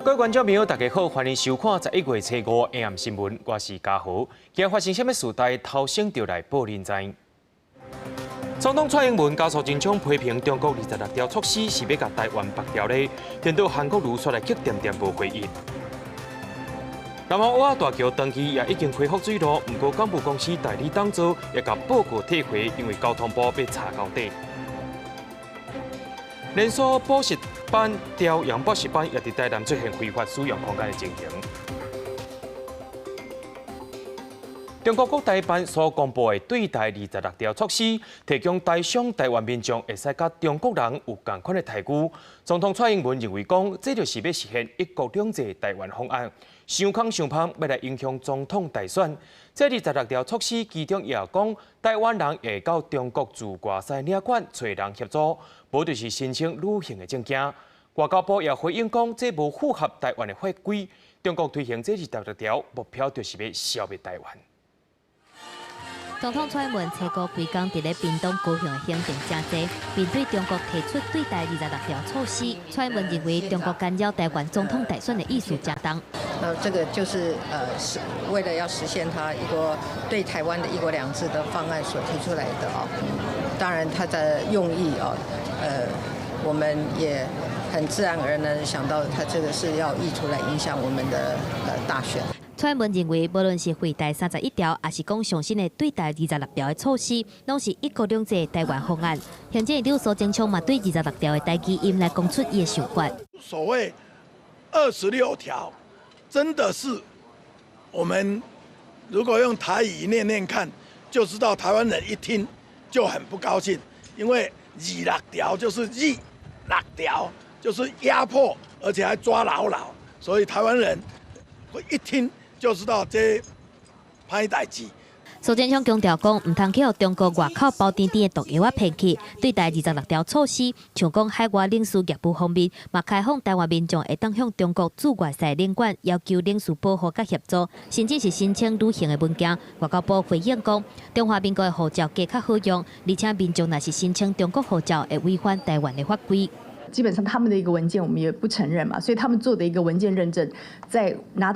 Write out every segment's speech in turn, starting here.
各位观众朋友，大家好，欢迎收看11月初5AM 新闻，我是嘉豪。今日发生什么事代头先就来报您知。总统蔡英文加速真枪批评中国26条措施是要甲台湾绑条例，电到韩国瑜出来却点无回应。南澳仔大桥长期也已经恢复水路，不过港务公司代理董座也甲报告退回，因为交通部要查到底。连锁补习班、朝阳补习班也伫台南出现非法使用空间的情形。中国国台办所公布的对台26条措施，提供台商、台湾民众会使甲中国人有同款的待遇。总统蔡英文认为讲，这就是要实现一国两制台湾方案。想空想胖，要来影响总统大选。这26条措施，其中也讲，台湾人会到中国驻外使领馆找人协助，无就是申请旅行的证件。外交部也回应讲，这无符合台湾的法规。中国推行这26条，目标就是要消灭台湾。总统蔡英文初过几天伫咧屏东高雄的行程真多，并对中国提出对台26条措施。蔡英文认为中国干扰台湾总统大选的意思加重。这个就是是为了要实现他对台湾的一国两制的方案所提出来的哦。当然他的用意哦，我们也很自然而然想到他这个是要意图来影响我们的大选。蔡英文认为，无论是废台31条，还是讲上新的对台26条的措施，拢是一国两制的台湾方案。行政院长苏贞昌嘛对26条的台语音来讲出伊的想法。所谓26条，真的是我们如果用台语念念看，就知道台湾人一听就很不高兴，因为26条就是26条就是压迫，而且还抓牢牢，所以台湾人会一听就知道这歹代志。苏贞昌强调讲，唔通去互中国外口包甜甜的毒药骗去。对台26条措施，像讲海外领事业务方面，嘛开放台湾民众会当向中国驻外使领馆要求领事保护甲协助，甚至是申请旅行的文件。外交部回应讲，中华民国的护照加较好用，而且民众若是申请中国护照，会违反台湾的法规。基本上他们的一个文件我们也不承认嘛，所以他们做的一个文件认证，在拿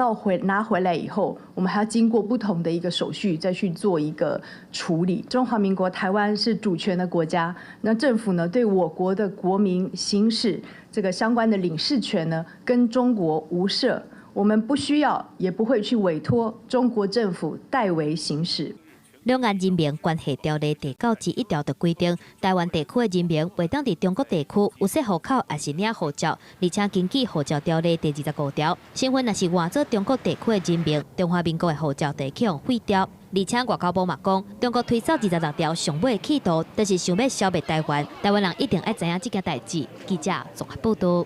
回来以后，我们还要经过不同的一个手续，再去做一个处理。中华民国台湾是主权的国家，那政府呢对我国的国民行使这个相关的领事权呢，跟中国无涉，我们不需要也不会去委托中国政府代为行使。两岸人民关系条例第91条的规定，台湾地区的人民袂当伫中国地区有设户口，也是领护照，而且根据护照条例第25条，身份若是换做中国地区的人民，中华民国的护照地去废掉。而且外交部嘛讲，中国推走26条上尾的企图，就是想要消灭台湾。台湾人一定爱知影这件代志。记者综合报道。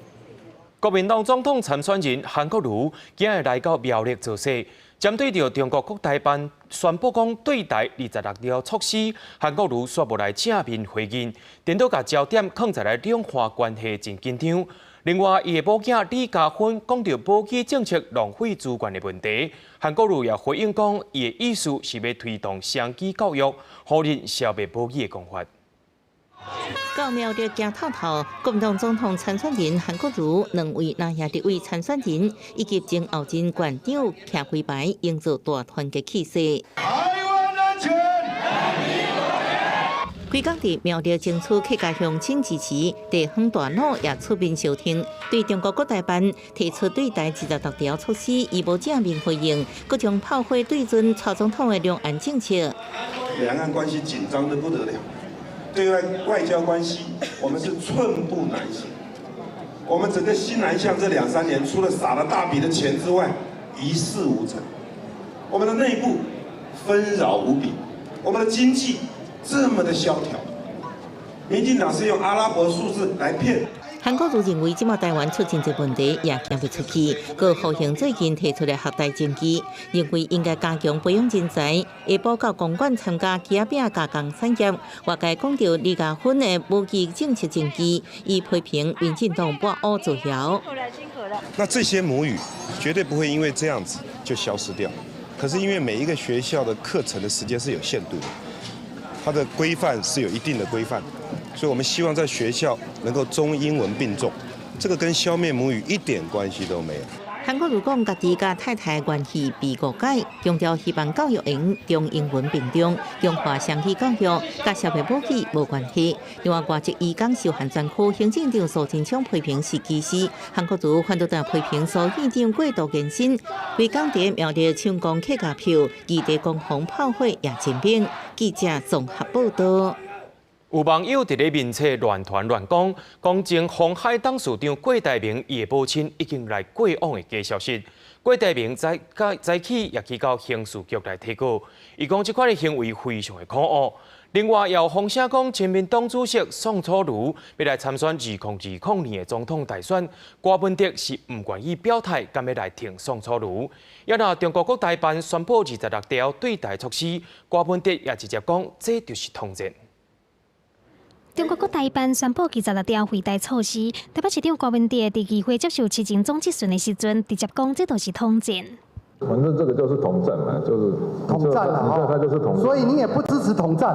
国民党总统参选人韩国瑜今日来到苗栗造势。针对着中国国台办宣布讲对台26条措施，韩国瑜煞无来正面回应，颠倒把焦点放在来两岸关系真紧张。另外，伊的母囝李嘉芬讲到武器政策浪费资源的问题，韩国瑜也回应讲，伊的意思是要推动双语教育，呼吁消灭武器的讲法。到苗栗行透透，国民党总统参选人韩国瑜两位拿下立委参选人以及前后镇县长徛挥牌，营造大团结气势。规天伫苗栗争取客家乡亲支持，地方大佬也出面消停，对中国国台办提出对台26条措施，伊无正面回应，佫将炮火对准蔡总统的两岸政策。两岸关系紧张得不得了。对外交关系，我们是寸步难行。我们整个西南向这2、3年，除了撒了大笔的钱之外，一事无成。我们的内部纷扰无比，我们的经济这么的萧条，民进党是用阿拉伯数字来骗。韩国瑜认为，今麦台湾出现这问题也行不出去，佮呼应最近提出的学台政绩，认为应该加强培养人才，下步到公馆参加起饼加工产业。外界讲到李嘉芬的武器政策政绩，伊批评民进党把握造谣。那这些母语绝对不会因为这样子就消失掉，可是因为每一个学校的课程的时间是有限度的，它的规范是有一定的规范。所以我们希望在学校能够中英文并重，这个跟消灭母语一点关系都没有。韩国瑜讲，家己甲太太关系被误解，强调希望教育营中英文并重，强化双语教育，甲社会武器无关系。另外，外籍移工受限专区行政长苏贞昌批评是歧视，韩国瑜反对党批评苏院长过度延伸，为港铁苗栗抢攻客家票，异地攻防炮火也真兵。记者综合报道。有网友伫咧面册乱传乱讲，讲前鸿海董事长郭台铭伊的母亲已经来过往的假消息。郭台铭早起也去到刑事局来提告，伊讲这款的行为非常的可恶。另外，也有风声讲，前民党主席宋楚瑜要来参选2020年的总统大选，郭文哲是唔愿意表态，敢要来挺宋楚瑜。也若中国国台办宣布26条对台措施，郭文哲也直接讲，这就是统战。中国国台办宣布26条对台措施，台北市长郭文哲伫议会接受市政总质询的时阵，直接讲这都是统战。反正这个就是统战嘛，就是统战啊，你看它就是统战。所以你也不支持统战？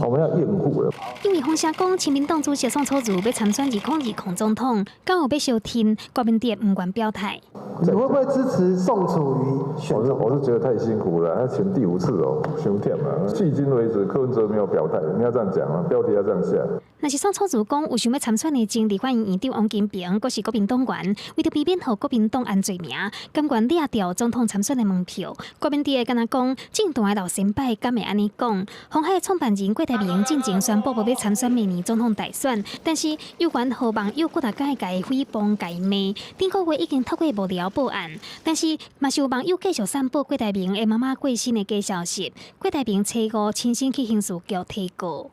我们要掩护了。因为风声讲，亲民党主席宋楚瑜要参选2020总统，刚好要小听，郭文哲唔愿表态。你会不会支持宋楚瑜选总统？我是觉得太辛苦了，他选第5次哦，胸忝嘛。迄今为止，柯文哲没有表态，你要这样讲啊，标题要这样下。若是宋楚瑜讲有想要参选的前立法院院长王金平，阁是国民党员，为着避免互国民党按罪名，甘愿掠掉总统参选的门票。郭文哲敢若讲，政党的老先辈敢会安尼讲？鸿海创办人郭台铭进前宣布要参选明年总统大选，但是有关互网友搁大家改诽谤改骂，顶个月已经透过幕僚报案，但是嘛是有网友继续散布郭台铭的妈妈过身的假消息。郭台铭初五亲身去刑事局提告。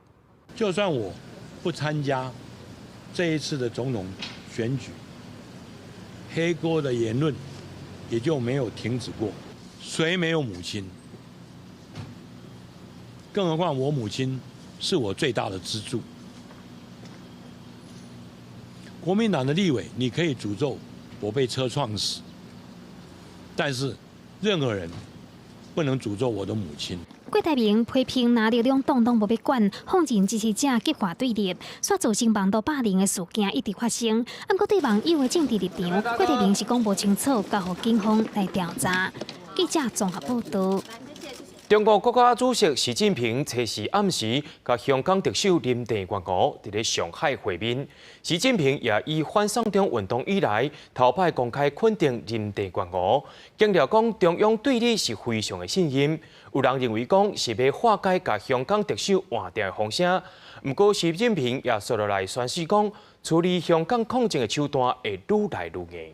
就算我不参加这一次的总统选举，黑锅的言论也就没有停止过。谁没有母亲？更何况我母亲是我最大的支柱。国民党的立委，你可以诅咒我被车撞死，但是任何人不能诅咒我的母亲。郭台铭批评拿力量党无要管，放任支持者激化对立，煞造成网络霸凌的事件一直发生。不过对网友的政治立场，郭台铭是讲无清楚，交予警方来调查。记者综合报道。中国国家主席习近平初时暗时，甲香港特首林郑月娥伫咧上海会面。习近平也以反送中运动以来头摆公开肯定林郑月娥，强调讲中央对你是非常的信任。有人认为讲是要化解甲香港特首换掉的风声，不过习近平也说落来宣示讲，处理香港抗争的手段会愈来愈硬。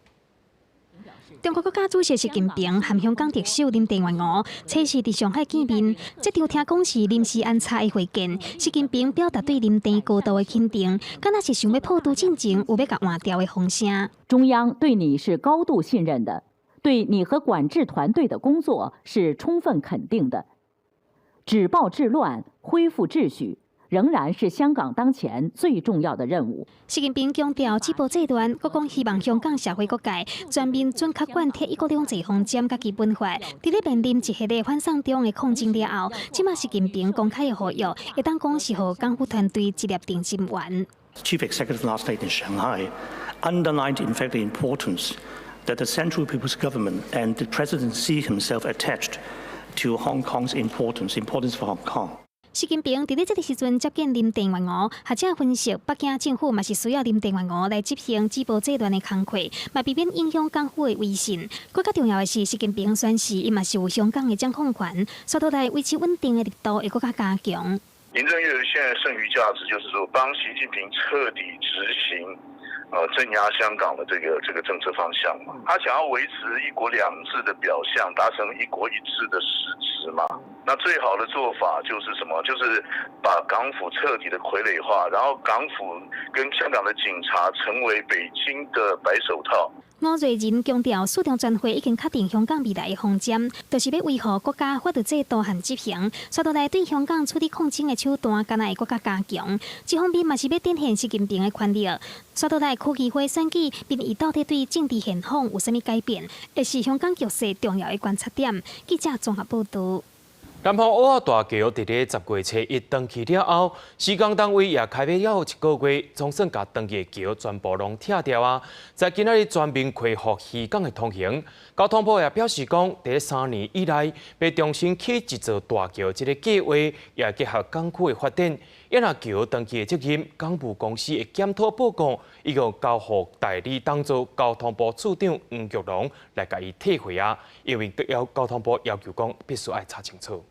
中国国家主席习近平和香港特首林郑月娥初时伫上海见面，这场听讲是临时安插的会见。习近平表达对林郑高度的肯定，敢若是想要破除进前有要甲换掉的风声。中央对你是高度信任的，对你和管制团队的工作是充分肯定的。止暴制乱，恢复秩序，仍然是香港当前最重要的任务。习近平强调，止暴这段，国讲希望香港社会各界全面准确贯彻一国两制方针甲基本法。伫咧面临一系列反送中的抗争了后，即马习近平公开的呼吁，会当讲是互港府团队一粒定心丸。Chief Executive last night in Shanghai underlined, in fact, the importance that the Central People's Government and the President see himself attached to Hong Kong's importance for Hong Kong. 习近平伫咧这个时阵接见林郑月娥，学者分析，北京政府嘛是需要林郑月娥来执行止暴制乱的工作，嘛避免影响港府的威信。更加重要的是，习近平宣示，伊嘛是有香港的掌控权，说到来维持稳定的力度会更加加强。林郑月娥现在剩余价值就是说，帮习近平彻底执行镇压香港的这个政策方向嘛。他想要维持一国两制的表象，达成一国一制的实质嘛。那最好的做法就是什么？就是把港府彻底的傀儡化，然后港府跟香港的警察成为北京的白手套。吴瑞仁强调，四中全会已经确定香港未来的方针，就是要维护国家法律制度和执行。说到来，对香港处理抗争的手段，敢若会更加加强。这方面嘛是要展现习近平的权力。说到来，区议会选举，民意到底对政治现况有甚物改变，会是香港局势重要的观察点。记者综合报道。南方澳大桥伫咧10月初1登记了后，施工单位也开辟了1个月，总算甲登记的桥全部拢拆掉啊！在今仔日全面恢复渔港的通行，交通部也表示讲，伫3年以来要重新起一座大桥，这个计划也结合港区的发展。一若桥登记的责任，港务公司的检讨报告已经交予代理当做交通部处长黄菊龙来甲伊退回啊，因为交通部要求讲必须爱查清楚。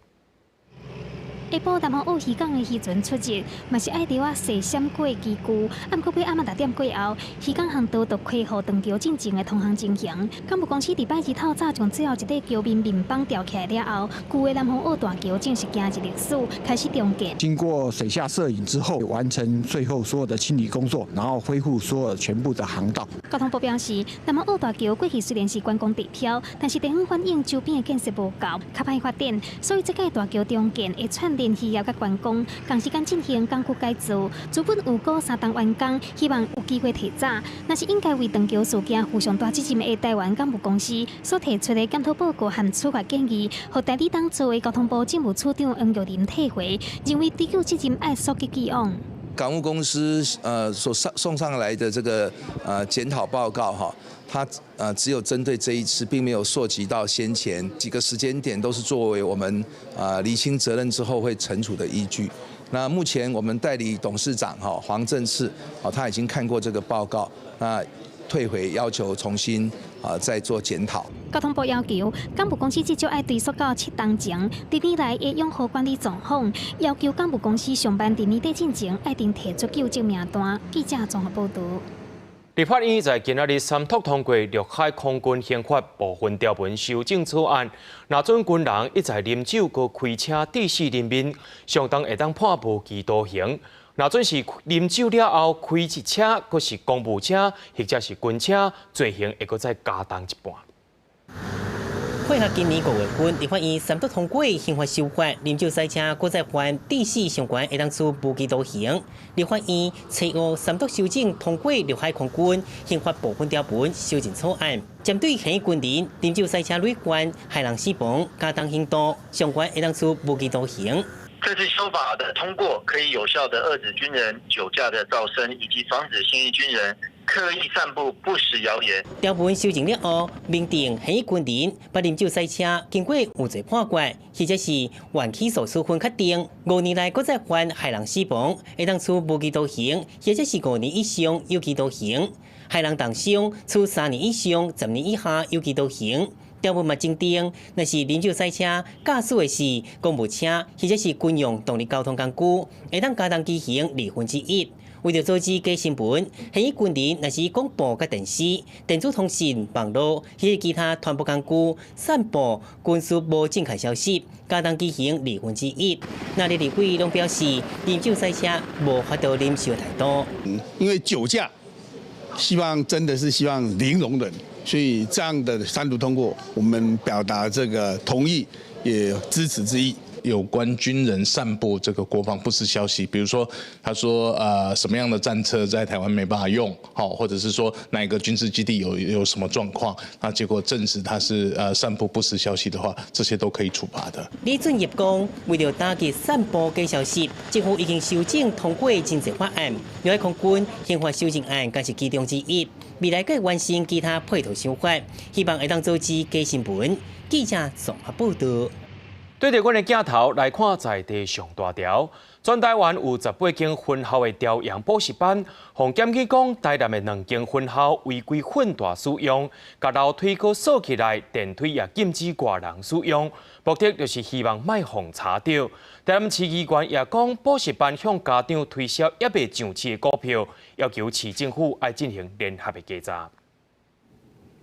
下晡南方澳渔港的渔船出入，嘛是爱伫我细闪过机具，暗过要暗10点过后，渔港航道就开互长桥进前的通航进行。港务公司伫拜日透早将最后一块桥面板吊起来了后，旧的南方澳大桥正式行入历史，开始重建。经过水下摄影之后，完成最后所有的清理工作，然后恢复所有全部的航道。交通部表示，南方澳大桥过去虽然是观光地标，但是地方反映周边的建设无够，较歹发展，所以这届大桥重建会串联渔业甲观光，同时间进行港区改造，资本有过3档完工，希望有机会提早。那是应该为长桥事件负上大责任的台湾港务公司所提出的检讨报告和处罚建议，和代理当做的交通部政务处长黄玉林退回，认为追究责任要溯及既往。港务公司所送上来的这个检讨报告哈，它只有针对这一次，并没有溯及到先前几个时间点，都是作为我们厘清责任之后会惩处的依据。那目前我们代理董事长黄正次他已经看过这个报告，那退回要求重新再做检讨。交通部要求港务公司至少要追溯到7档前，伫年来的永和管理状况，要求港务公司上班伫年底进前，一定提出救济名单。记者综合报道。立法院在今仔日三读通过《陆海空军宪法》部分条文修正草案，若准军人一再啉酒搁开车致死人民，相当会当判无期徒刑。若准是啉酒了后开一车，搁是公务车或者是军车，罪行会搁再加重一半。配合今年5月份立法院三读通过刑法修法，啉酒赛车搁再犯致死相关会当处无期徒刑。立法院初5三读修正通过陆海空军刑法部分条文修正草案，针对现役军人啉酒赛车累犯害人死亡、加重刑度，相关会当处无期徒刑。这次修法的通过，可以有效地遏止军人酒驾的噪声，以及防止现役军人刻意散布不实谣言。条文修正了后，明定现役军人把啉酒赛车经过有罪判决，或者是原起诉处分确定5年内搁再犯害人死亡，会当处无期徒刑，或者是5年以上有期徒刑；害人重伤，处3年以上10年以下有期徒刑。条文嘛增订，若是啉酒赛车驾驶的是公务车或者是军用动力交通工具，会当加重其刑1/2。为了阻止假新闻，现役军人若是广播甲电视、电子通讯、网络或者其他传播工具散播军事无正确消息，加重其刑1/2。那立委拢表示，啉酒赛车无法度啉酒太多，因为酒驾，真的是希望零容忍。所以这样的三读通过，我们表达这个同意，也支持之意。有关军人散播这个国防不实消息，比如说他说什么样的战车在台湾没办法用，或者是说哪一个军事基地有什么状况，那结果证实他是散布不实消息的话，这些都可以处罚的。李俊业讲，为了打击散播假消息，政府已经修正通过真济法案，陆海空军刑法修正案更是其中之一。未来该完成其他配套修法，希望会当阻止假新闻。记者综合报道。对着阮的镜头来看在地上大条，全台湾有18间分校的调养补习班，互检举讲台南的2间分校违规混大使用，甲楼梯搁锁起来，电梯也禁止外人使用，目的就是希望卖互查到。台南市议员也讲，补习班向家长推销也未上市的股票，要求市政府爱进行联合的检查。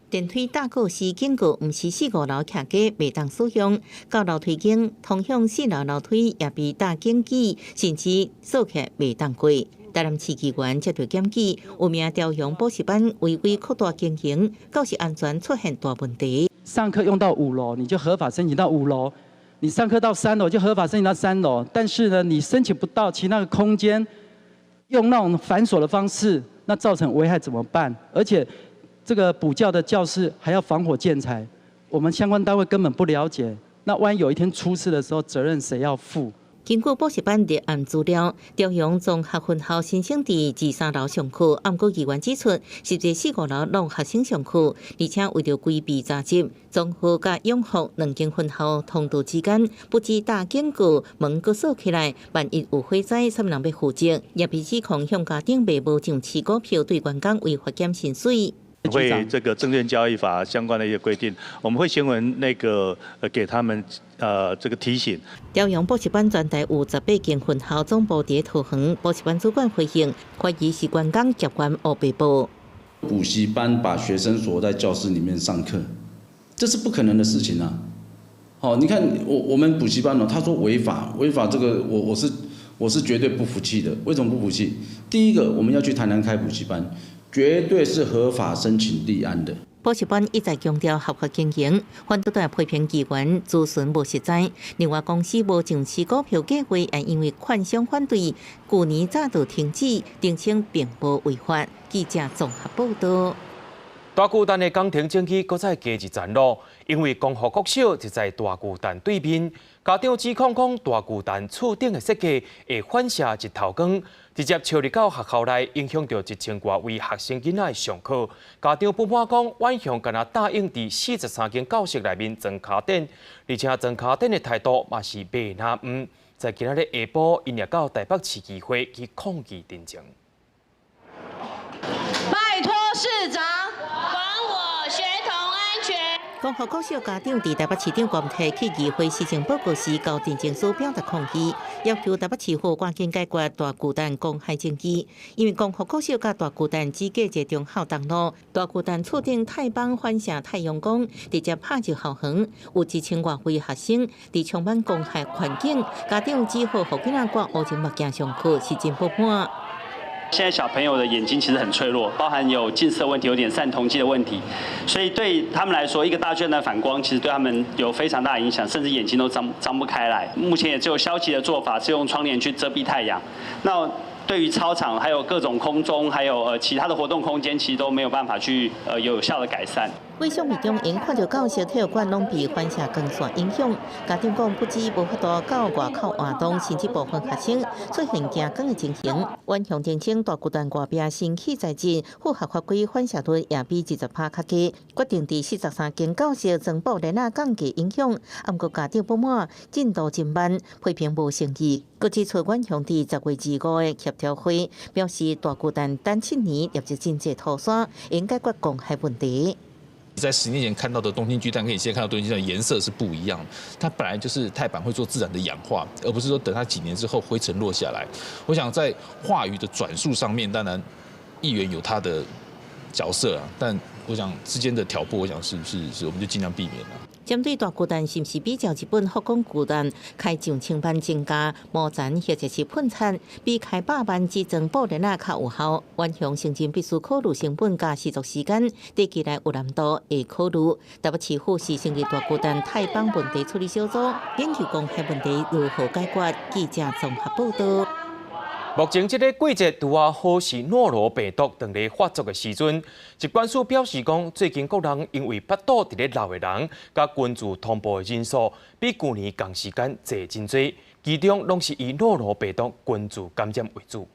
电梯大告示警告，毋是4、5楼徛家袂当使用，到楼梯间通向4楼楼梯也被大警记，甚至锁起袂当过。台南市议员接到检举，有名调养补习班违规扩大经营，教室安全出现大问题。上课用到5楼，你就合法申请到5楼；你上课到3楼就合法申请到3楼。但是呢，你申请不到其他的空间，用那种反锁的方式，那造成危害怎么办？而且这个补教的教室还要防火建材，我们相关单位根本不了解，那万一有一天出事的时候，责任谁要负？经过补习班立案资料，朝阳综合分校申请地23楼上课，按过议员指出，14、15楼拢学生上课，而且为了规避杂集，综合甲永福两间分校通道之间不止大坚固，门阁锁起来，万一有火灾，啥人要负责？也被指控向家长卖无上市股票，对员工违法减薪水。会这个证券交易法相关的一些规定，我们会先文给他们这个提醒。朝阳补习班全台有18间分校总部伫桃园，补习班主管回应，怀疑是员工结缘而被捕。补习班把学生锁在教室里面上课，这是不可能的事情啊！好，你看我们补习班他说违法这个我是绝对不服气的。为什么不服气？第一个，我们要去谈谈开补习班。绝对是合法申请立案的。补习班一再强调合法经营，反对党批评议员咨询无实在。另外，公司无上市股票计划，也因为券商反对，去年早就停止，澄清并无违法。记者综合报道。大巨蛋的港亭整区搁再加一站路，因为光复国小就在大巨蛋对面。家长指控大巨蛋厝顶的设计会反射日头光，直接照入到学校内，影响到1000多位学生囡仔上课。家长不满讲，晚上敢若答应伫43间教室内面装卡灯，而且装卡灯的态度嘛是袂那唔。在今仔日下晡，因也到台北市议会去抗议陈情。拜托市长。光复国小家长伫台北市长官提去议会施政报告时，交陈情书表达抗议，要求台北市府赶紧解决大巨蛋公害争议。因为光复国小甲大巨蛋只隔一中孝东路，大巨蛋厝顶太帮反射太阳光，直接拍入校园，有1000多位学生伫充满公害环境，家长只好互囡仔挂乌镜目镜上课，是真不满。现在小朋友的眼睛其实很脆弱，包含有近视的问题，有点散瞳剂的问题，所以对他们来说，一个大圈的反光其实对他们有非常大的影响，甚至眼睛都张不开来。目前也只有消极的做法，是用窗帘去遮蔽太阳。那对于操场还有各种空中，还有其他的活动空间，其实都没有办法去有效的改善。卫生民众因看到教室体育馆拢被反射光线影响，家长讲不止无法度到外口活动，甚至部分学生出现惊光的情形。晚上澄清大巨蛋外壁新器材质符合法规，反射率也比20%较低，决定伫43间教室增补连啊降低影响。不过家长不满，进度真慢，批评无诚意。佮指出晚上伫10月25日协调会，表示大巨蛋等7年业绩经济拖沙，应解决公害问题。在10年前看到的东京巨蛋跟你现在看到的东京巨蛋颜色是不一样的，它本来就是钛板会做自然的氧化，而不是说等它几年之后灰尘落下来。我想在话语的转述上面，当然议员有他的角色啊，但我想之间的挑拨，我想是我们就尽量避免了。针对大巨蛋是不是比较日本福冈巨蛋开上千万增加毛残或者是喷漆，比开100万之增补连啊较有效？晚上行政必须考虑成本加施作时间，短期内有难度会考虑。台北市府是成立大巨蛋太帮问题处理小组，研究公害问题如何解决。记者综合报道。目前这个季节拄啊好是诺罗病毒当咧发作的时阵，疾管署表示讲，最近国人因为腹肚伫咧闹的人，甲关注通报的人数比去年同时间侪真多，其中拢是以诺罗病毒关注感染为主。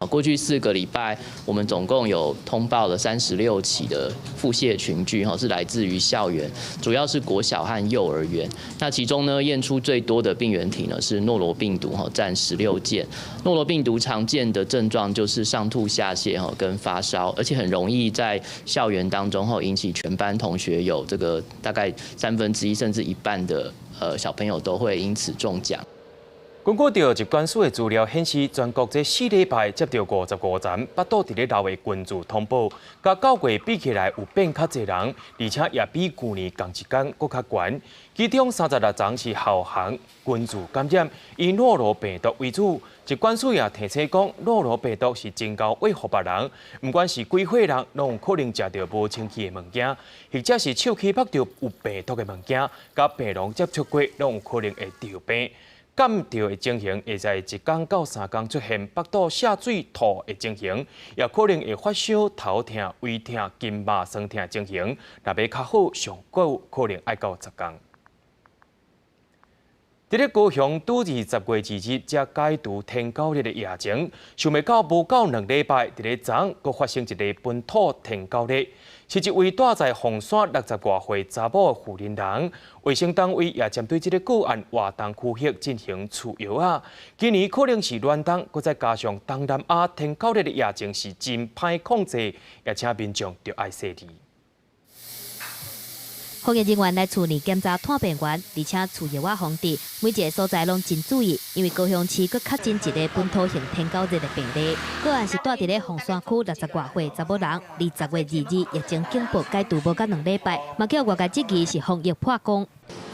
过去4个礼拜，我们总共有通报了36起的腹泻群聚，是来自于校园，主要是国小和幼儿园。那其中呢，验出最多的病原体呢是诺罗病毒，占16件。诺罗病毒常见的症状就是上吐下泻跟发烧，而且很容易在校园当中引起全班同学有这个大概1/3甚至1半的小朋友都会因此中奖。根据疾管署的资料显示，全国这4礼拜接到55站腹肚伫咧闹的关注通报，甲9月比起来有变较侪人，而且也比去年同一天搁较悬。其中36站是校行关注感染，以诺罗病毒为主。疾管署也提醒讲，诺罗病毒是真够喂互别人，不管是几岁人，拢有可能食到无清气的物件，或者是手起握到有病毒的物件，甲病人接触过，拢有可能会得病。感冒的情形会在1天到3天出现腹肚下水、吐的情形，也可能会发烧、头痛、胃痛、筋肉酸痛的情形。若要较好，上久可能要到10天。伫咧高雄拄20月2日才解除天狗日的疫情，想袂到无到2礼拜，伫咧昨昏佫发生一个本土天狗日，是一位住在凤山60多岁查某的妇人人，卫生单位也针对这个个案活动区域进行除药啊。今年可能是暖冬，佫再加上东南亚天狗日的疫情是真歹控制，也请民众着爱细致。防疫人员来处理检查探病源，而且除药啊防治，每一个所在拢真注意，因为高雄市佫确诊一个本土性天狗热的病例，个案是住伫咧凤山区60多岁查某人，20月2日疫情警报解除无到2礼拜，嘛叫外界质疑是防疫破功。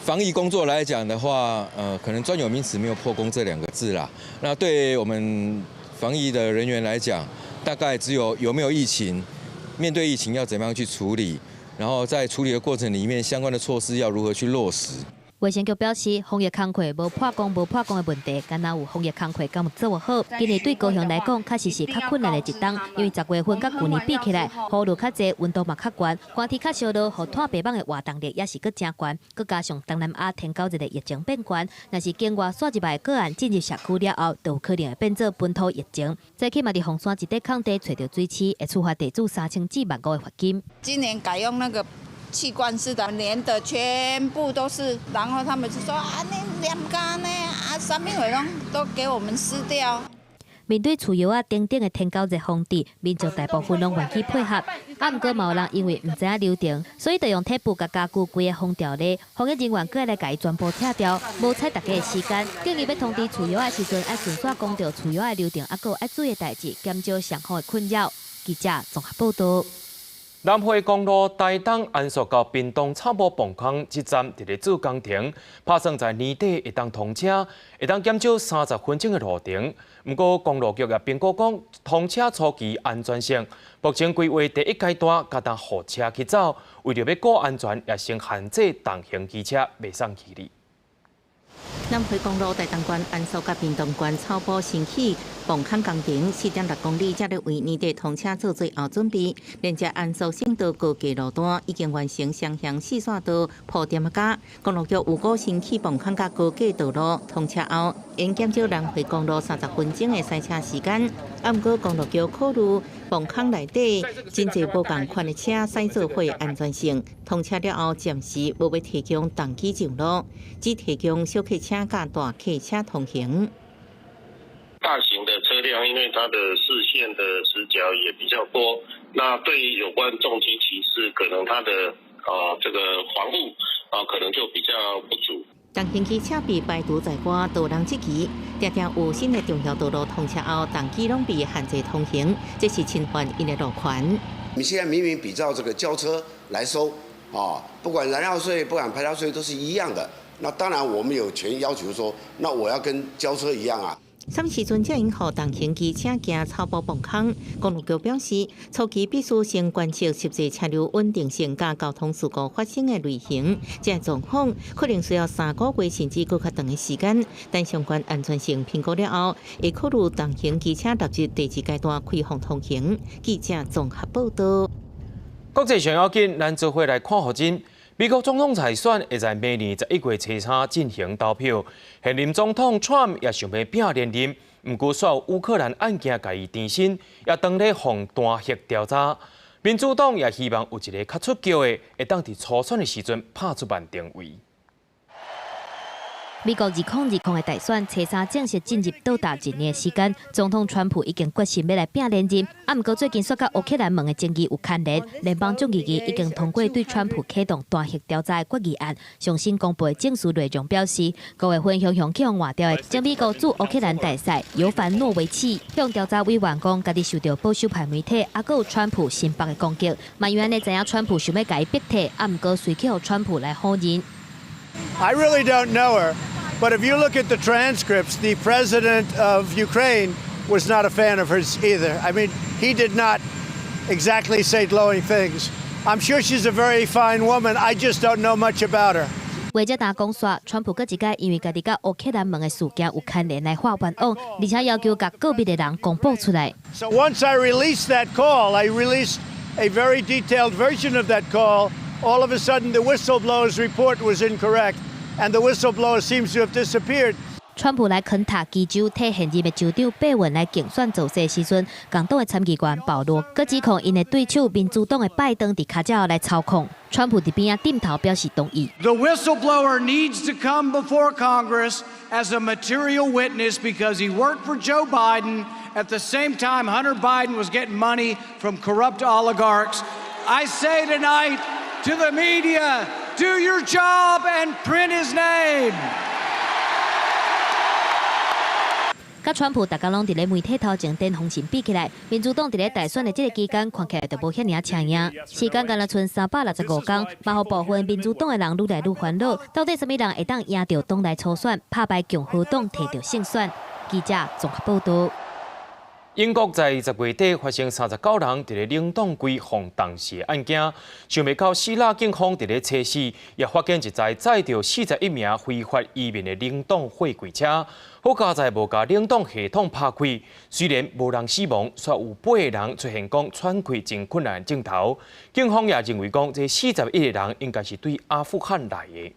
防疫工作来讲的话，可能专有名词没有破功这2个字啦。那对我们防疫的人员来讲，大概只有没有疫情，面对疫情要怎么样去处理。然后在处理的过程里面，相关的措施要如何去落实？卫生局表示，防疫工作无破功的问题，敢若有防疫工作敢有做好。今年对高雄来讲，确实是较困难的一冬，因为10月份甲去年比起来，雨露较侪，温度嘛较悬，寒天较烧热，互探病房的活动力也是佫真悬。佫加上东南亚天狗热的疫情变悬，若是经过线入来个案进入社区了后，就有可能会变做本土疫情。再起嘛，伫凤山一块空地找到水池，会处罚地主3000至1万5的罚金。今年改用那个气罐式的，连的全部都是，然后他们就说啊，那2家呢啊，什么回拢都给我们撕掉。面对除药啊等等的天狗热防治，民众大部分拢愿意配合，啊，毋过嘛有人因为毋知影流程，所以就用贴布甲加固规个封条咧。防疫人员佫来甲伊全部拆掉，无采大家的时间。建议要通知除药的时阵，爱顺续讲到除药的流程，啊，佫爱注意的代志，减少上好的困扰。记者综合报道。南回公路台东安朔到屏东草埔磅坑这站伫咧做工程，打算在年底会当通车，会当减少30分钟的路程。不过公路局也评估讲，通车初期安全性，目前规划第1阶段加当货车去走，为了要顾安全，也先限制重型机车袂送距离。南回公路台东县安朔甲屏东县草埔新起磅坑工程4.6公里，才咧为年底通车做最后准备。连接安朔省道高架路段已经完成双向4线道铺点架。公路局预估新起磅坑甲高架道路通车后，应减少南回公路30分钟的塞车时间。啊，不过公路局考虑磅坑内底真侪无共款的车驶做伙安全性，通车了后暂时无要提供重机上路，只提供小客车甲大客车通行。大型的车辆，因为它的视线的死角也比较多，那对于有关重机骑士，可能它的这个防护可能就比较不足。重型机车被排除在外，道人即期常常有新的重要道路通车后，重机拢被限制通行，这是侵犯因的路权。你现在明明比照这个轿车来收不管燃料税、不管牌照税都是一样的。那当然，我们有权要求说，那我要跟轿车一样啊。什么时阵才应予重型机车行草埔磅坑？公路局表示，初期必须先观测实际车流稳定性甲交通事故发生的类型，这状况可能需要3个月甚至更较长的时间。但相关安全性评估了后，会考虑重型机车纳入第2阶段开放通行。记者综合报道。国际上要紧，咱做伙来看福真。美国总统大选会在明年11月初3进行投票，现任总统 Trump 也想要拼连任，不过煞有乌克兰案件甲伊缠身，也当咧放弹劾调查。民主党也希望有一个较出脚的，会当伫初选的时阵拍出万定位。美国2020的大选，初3正式进入倒达1年的时间，总统川普已经决心要来拼连任。啊，不过最近说甲乌克兰门的争议有牵连，联邦众议院已经通过对川普启动弹劾调查的决议案。上新公布的证书内容表示，5月份向去换掉的，将美国驻乌克兰大使尤凡诺维奇向调查委员讲，家己受到保守派媒体还有川普新北的攻击。嘛，原来知影川普想要甲伊逼退，啊，不过随去互川普来否认。I really don't know her. But if you look at the transcripts, the president of Ukraine was not a fan of hers either. I mean, he did not exactly say glowing things. I'm sure she's a very fine woman. I just don't know much about her. 为这打讲说，川普各一届因为家己甲乌克兰门的事件有牵连来画冤枉，而且要求甲个别的人公布出来。So once I released that call, I released a very detailed version of that call. All of a sudden, the whistleblower's report was incorrect. and the whistleblower seems to have disappeared. 川普来肯塔基州替现任的州长拜文来竞选造势时阵，共党的参议员保罗佮指控因的对手民主党的拜登伫脚脚来操控。川普伫边仔点头表示同意。The whistleblower needs to come before Congress as a material witness because he worked for Joe Biden at the same time Hunter Biden was getting money from corrupt oligarchs. I say tonight to the media, do your job and print his name. 甲川普大家拢伫咧媒体头前电风扇比起来，民主党伫咧大选的这个期间看起来就无遐尔抢赢。时间敢若剩365天，嘛互部分民主党的人愈来愈烦恼，到底什么人会当赢到党内初选，打败共和党摕到胜选？记者综合报道。英国在10月底发生39人伫咧冷冻柜放冻尸的案件，想袂到希腊警方伫咧测试，也发现一台载着41名非法移民的冷冻货柜车，好佳在无甲冷冻系统拍开，虽然无人死亡，却有8个人出现讲喘气真困难的症头。警方也认为讲这41个人应该是对阿富汗来的。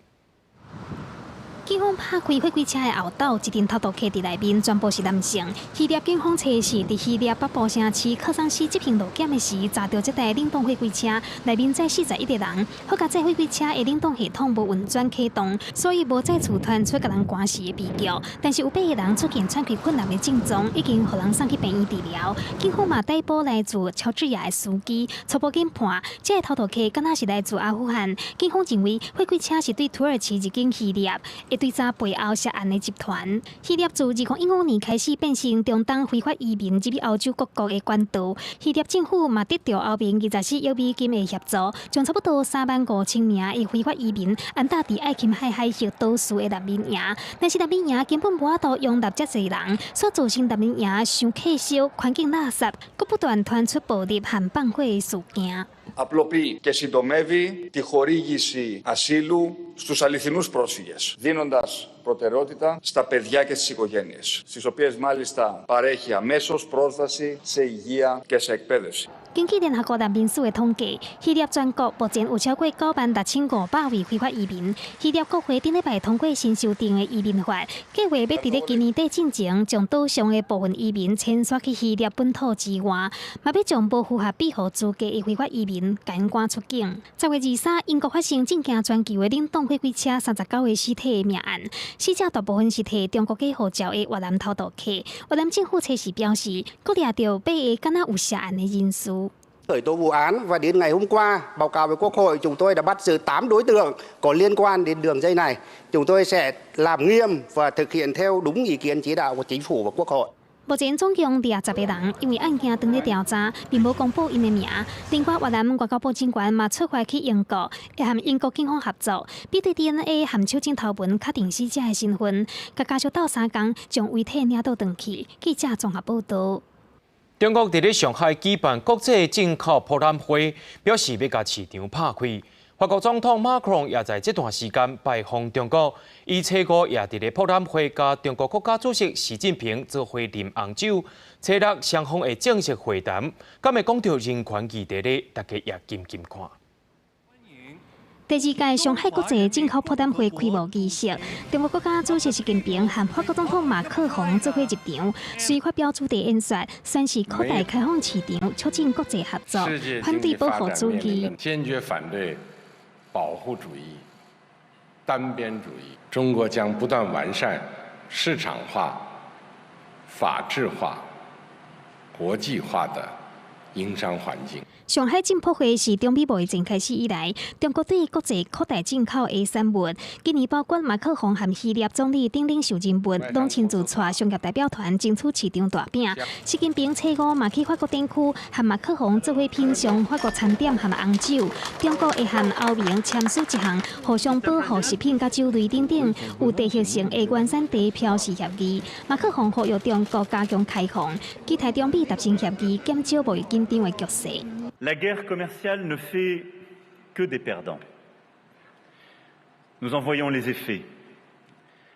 警方拍开货柜车的后斗，一阵偷渡客伫内面，全部是男性。希腊警方测试伫希腊北部城市克桑斯执行路检的时，查到这台冷冻货柜车内面载41个人。好在这货柜车的冷冻系统无运转启动，所以无再次传出甲人关死的悲剧。但是有8个人出现喘气困难的症状，已经互人送去病院治疗。警方嘛逮捕来自乔治亚的司机，初步检判，这个偷渡客敢若是来自阿富汗。警方认为货柜车是对土耳其入境希腊。对查背后涉案的集团，希腊自2015年开始变成中东非法移民入欧洲各国的管道。希腊政府嘛得到欧盟24亿美金的协助，将差不多35000名的非法移民安搭伫爱琴海海峡岛屿的难民营。但是难民营根本无法度容纳遮侪人，所造成难民营伤客烧、环境垃圾，佮不断传出暴力和放火的事件。Απλοποιεί και συντομεύει τη χορήγηση ασύλου στους αληθινούς πρόσφυγες, δίνοντας προτεραιότητα στα παιδιά και στις οικογένειες, στις οποίες μάλιστα παρέχει αμέσως πρόσβαση σε υγεία και σε εκπαίδευση. 根据联合国难民署的统计，希腊全国目前有超过96500位非法移民。希腊国会顶礼拜通过新修订的移民法，计划要伫咧今年底进前，将岛上的部分移民迁徙去希腊本土之外，嘛要将无符合庇护资格的非法移民赶赶出境。10月23，英国发生震惊全球的冷冻货柜车39个尸体的命案，死者大部分是替中国假护照的越南偷渡客。越南政府测试表示，佫掠到8个敢若有涉案的人士。 Khởi tố vụ án và đến ngày hôm qua báo cáo với Quốc hội chúng tôi đã bắt giữ 8 đối tượng có liên quan đến đường dây này. Chúng tôi sẽ làm nghiêm và thực hiện theo đúng ý kiến chỉ đạo của chính phủ và Quốc hội. 目前总共20个人因为案件当咧调查，并无公布因的名。另外，越南外交部长官嘛出发去英国，会和英国警方合作，比对 DNA 和手镜头纹，确定死者的身份。甲家属斗3天，将遗体领到回去。记者综合报道。 中国伫咧上海举办国际进口博览会，表示要甲市场拍开。法国总统马克龙也在这段时间拜访中国，伊初五也伫咧博览会甲中国国家主席习近平做伙啉红酒。初六双方会正式会谈，敢会讲到人权议题咧？大家也静静看。 第2届上海国际进口博览会开幕仪式，中国国家主席习近平和法国总统马克龙做伙入场，随发表主题演说，宣示扩大开放市场，促进国际合作，反对保护主义。坚决反对保护主义、单边主义。中国将不断完善市场化、法治化、国际化的营商环境。 上海进博会是中美贸易战开始以来，中国对国际扩大进口的产物。今年包括马克龙和希腊总理丁玲受人物拢亲自带商业代表团争取市场大饼。习近平初五嘛去法国展区，和马克龙做伙品尝法国餐点和红酒。中国会和欧盟签署一项互相保护食品甲酒类等等有地域性的原产地标示协议。马克龙呼吁中国加强开放，期待中美达成协议，减少贸易紧张的局势。 La guerre commerciale ne fait que des perdants. Nous en voyons les effets.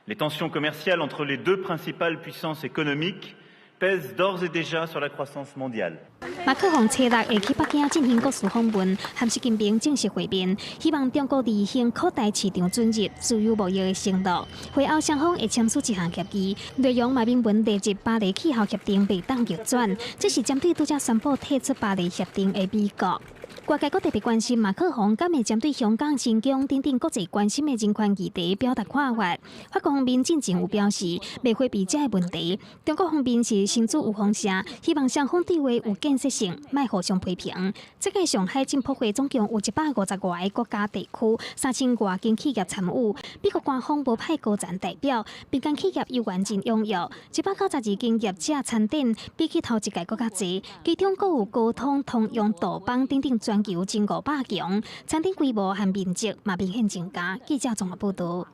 Les tensions commerciales entre les deux principales puissances économiques pèse d'ores et déjà sur la croissance mondiale. 马克宏初六会去北京进行国事访问，和习近平正式会面，希望中国履行扩大市场准入、自由贸易的承诺。会后双方会签署一项协议，内容嘛明文列入巴黎气候协定未当逆转。这是针对拄则宣布退出巴黎协定的美国。 外界阁特别关心马克宏敢会针对香港、新疆等等国际关心的人权议题表达看法。法国方面进前有表示，未回避这个问题。中国方面是新主有方式，希望双方对话有建设性，莫互相批评。这届上海进博会总共有150外个国家地区，3000外间企业参与。美国官方无派高层代表，民间企业有完全踊跃，192间业者参展，比起头一届更加侪。其中阁有高通、通用、杜邦等等。 全球前500强，餐厅规模和面积嘛明显增加。记者综合报道。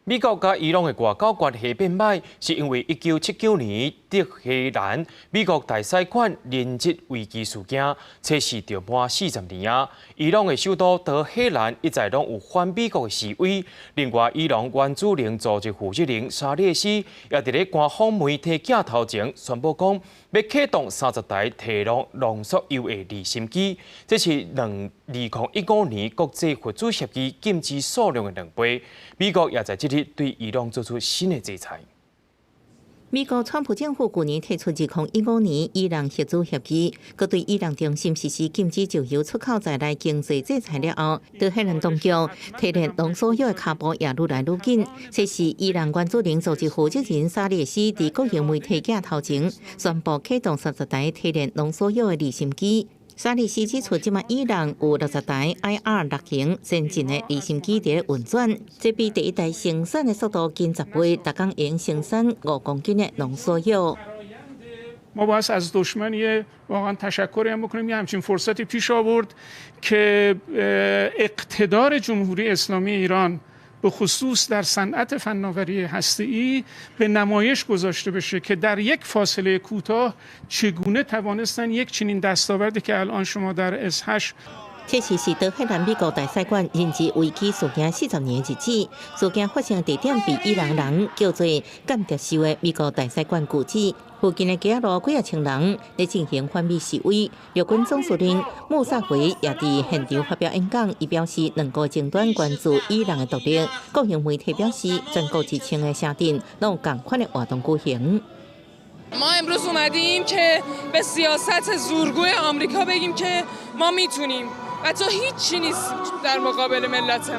美国甲伊朗的外交关系变歹，是因为1979年德黑兰美国大使馆连日危机事件，测试着满40年啊。伊朗的首都德黑兰一再拢有反美国的示威。另外，伊朗原子能组织负责人沙列斯也伫咧官方媒体镜头前宣布讲，要启动30台提浓浓缩铀的离心机，这是2015年国际核子协议禁止数量的2倍。美国也在这日对伊朗做出新的制裁。美国川普政府去年提出2015年伊朗核子协议，佮对伊朗中心实施禁止石油出口在内经济制裁了后，德黑兰当局提炼浓缩铀的脚步也愈来愈紧。这是伊朗原子能组织负责人沙列斯伫国营媒体镜头前宣布启动30台提炼浓缩铀的离心机。 沙利斯指出，即马伊朗有60台 IR6型先进的离心机在运转，这比第一代生产的速度近10倍，每工应生产5公斤的浓缩铀。 ما باید از دشمنی واقعا تشکری هم بکنیم یه همچین فرصتی پیش آورد که اقتدار جمهوری اسلامی ایران به خصوص در صنعت فناوری هسته‌ای به نمایش گذاشته بشه که در یک فاصله کوتاه چگونه توانستن یک چنین دستاوردی که الان شما در S8 确实是德黑兰美国大使馆人质危机事件40年日子，事件发生地点被伊朗人叫做间谍秀的美国大使馆旧址。附近的街路几啊千人在进行反美示威，陆军总司令穆萨维也在现场发表演讲，伊表示两个争端关注伊朗的独立。国营媒体表示，全国1千个城镇都有同款的活动举行。 ما امروز اومدیم که به سیاست زورگوی آمریکا بگیم که ما میتونیم و تو هیچی نیست در مقابل ملت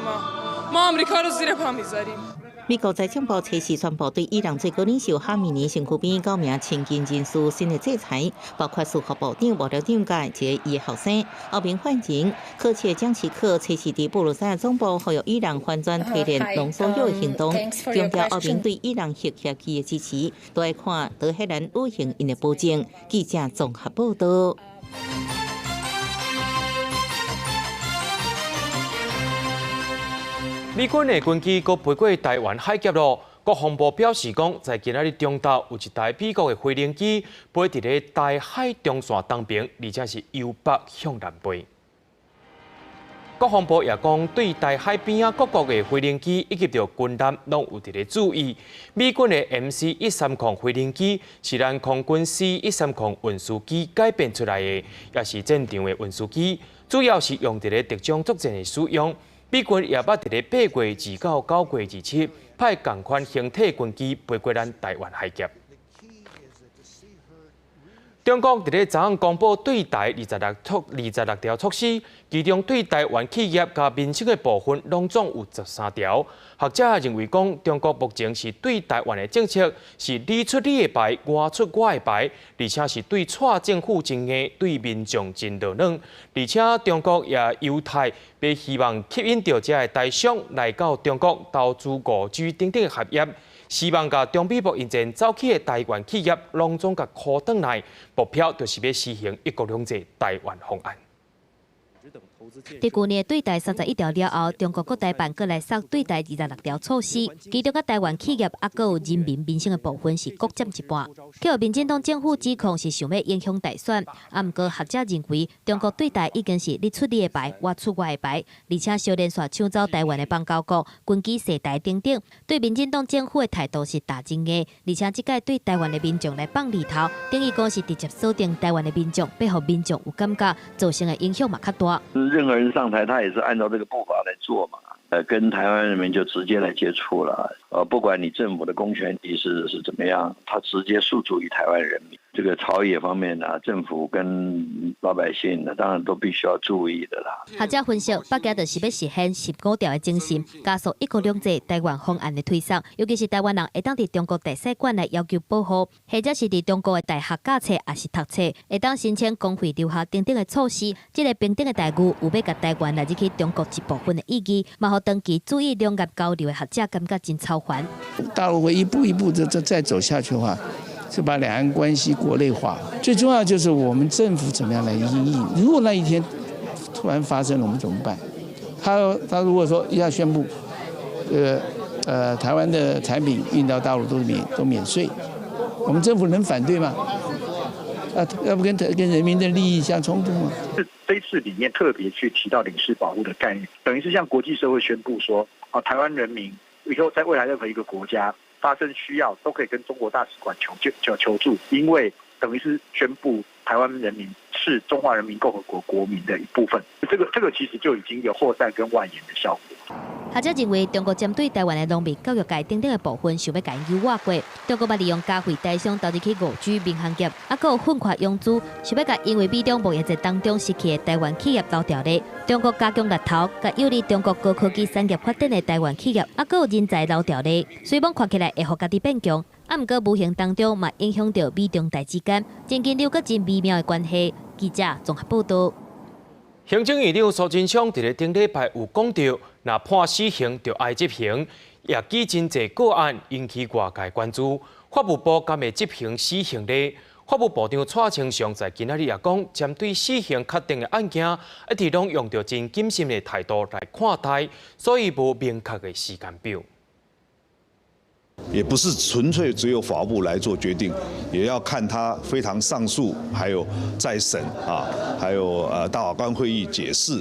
ما آمریکا رو زیر پا میذاریم 美国财政部测试宣布对伊朗最高领袖哈米尼身躯边9名亲近人士新的制裁，包括司法部长幕僚长甲一个伊的后生。后面反映科切将其可测试伫布鲁塞尔总部呼吁伊朗反转提炼浓缩铀的行动，强调后面对伊朗核协议的支持，都要看德黑兰履行因的保证。记者综合报道。 美军的军机阁飞过台湾海峡咯，国防部表示讲，在今仔日中昼有一台美国的飞行机飞伫咧台海中线东边，而且是由北向南飞。国防部也讲，对台海边啊各国的飞行机以及着军舰，拢有伫咧注意。美军的 MC-130飞行机是咱空军 C-130运输机改编出来的，也是战场的运输机，主要是用伫咧特种作战的使用。 美军也捌伫咧8月2到9月27派同款形体军机飞过咱台湾海峡。中国伫咧昨暗公布对台26条措施，其中对台湾企业甲民生的部分拢总有13条。学者认为讲，中国目前是对台湾的政策是你出你的牌，我出我的牌，而且是对蔡政府真硬，对民众真落软。而且中国也犹太要希望吸引到这的台商来到中国投资5G等等的行业。 希望甲中美博引前走起的台湾企业，拢总甲靠转来，目标就是要实行1国2制台湾方案。在去年对台31条了后，中国国台办阁来索对台26条措施，其中甲台湾企业还有人民民生的部分是各占一半。去互民进党政府指控是想要影响大选，毋过学者认为，中国对台已经是你出你的牌，我出我的牌，而且小连续抢走台湾的邦交国、军机射台等等，对民进党政府的态度是大增的，而且即届对台湾的民众来放利头，等于讲是直接锁定台湾的民众，要互民众有感觉，造成的影响嘛较大。任何人上台，他也是按照这个步伐来做嘛。跟台湾人民就直接来接触了。不管你政府的公权力是怎么样，他直接诉诸于台湾人民。这个朝野方面呢，政府跟老百姓呢，当然都必须要注意的啦。学者分析，北京就是要实现15条的精神，加速一国两制台湾方案的推送，尤其是台湾人会当伫中国大使馆来要求保护，或者是伫中国的大学教册也是读册，会当申请公费留学等等的措施。这个平等的待遇有要甲台湾来入去中国一部分的意义，嘛互长期注意两岸交流的学者感觉真超凡。大陆会一步一步再走下去的话，是把两岸关系国内化。最重要就是我们政府怎么样来因应。如果那一天突然发生了，我们怎么办？他如果说一下宣布，台湾的产品运到大陆都免税，我们政府能反对吗？要不跟人民的利益相冲突吗？这一次里面特别去提到领事保护的概念，等于是向国际社会宣布说，台湾人民以后在未来任何一个国家发生需要，都可以跟中国大使馆求助，因为等于是宣布台湾人民是中华人民共和国国民的一部分。这个其实就已经有扩散跟外延的效果。学者认为，中国针对台湾的农民、教育界等等的部分，想要甲因优化过。中国把利用加费台商投入去5 G 民航业，还有混跨用资，想要甲因为美中贸易战当中失去的台湾企业捞掉咧。中国加强力头，甲有利中国高科技产业发展的台湾企业，还有人才捞掉咧。虽望看起来会互家己变强，毋过无形当中嘛影响到美中台之间真紧留个真微妙的关系。记者综合报道。行政院长苏贞昌伫咧顶礼拜有讲到，若判死刑就爱执行，也记真济个案引起外界关注。法务部敢会执行死刑呢？法务部长蔡清祥在今仔日也讲，针对死刑确定的案件，一直拢用着真谨慎的态度来看待，所以无明确的时间表。也不是纯粹只有法务部来做决定，也要看他非常上诉，还有再审还有大法官会议解释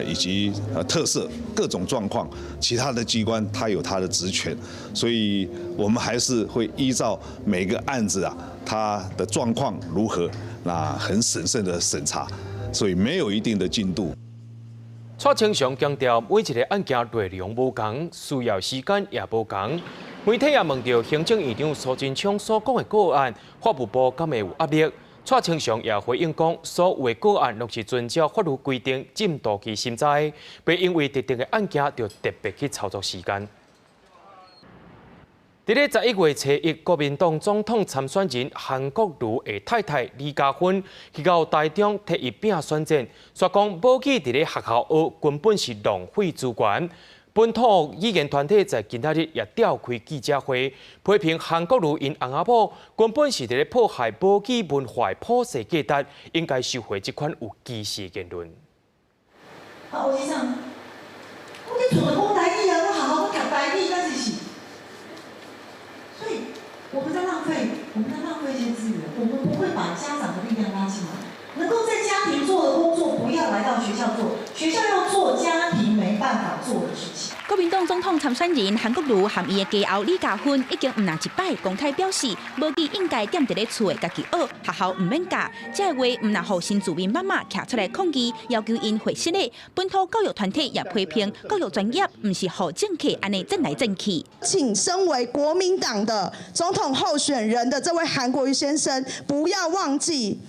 以及特赦各种状况，其他的机关他有他的职权，所以我们还是会依照每个案子它的状况如何，那很审慎的审查，所以没有一定的进度。蔡清祥强调，每一个案件内容无同，需要时间也无同。媒体也问到行政院长苏贞昌所讲的个案，法务部敢会有压力？蔡清祥也回应讲，所有的个案拢是遵照法律规定进度去审查的，袂因为特定的案件就特别去操作时间。伫咧11月初1，国民党总统参选人韩国瑜的太太李嘉芬去到台中替伊拼选战，说讲无去伫咧学校学根本是浪费资源。本土语言团体在今仔日也召开记者会，批评韩国瑜因翁仔某根本是伫咧破坏母语文化的普世价值，应该收回这款有歧视言论。我是想，我哋做讲台语啊，我好好讲台语，但是。所以我们在浪费一些资源，我们不会把家长的力量拉进来，能够在家庭做的工作，不要来到学校做，学校要做家庭没办法做的事情。国民党总统参选人韩国瑜和伊的家后李嘉芬已经唔拿一摆公开表示，母语应该踮伫咧厝的家己学，学校唔免教。这个话唔拿互新住民妈妈徛出来抗议，要求因回息咧。本土教育团体也批评教育专业唔是互政客安尼争来争去。请身为国民党的总统候选人的这位韩国瑜先生，不要忘记。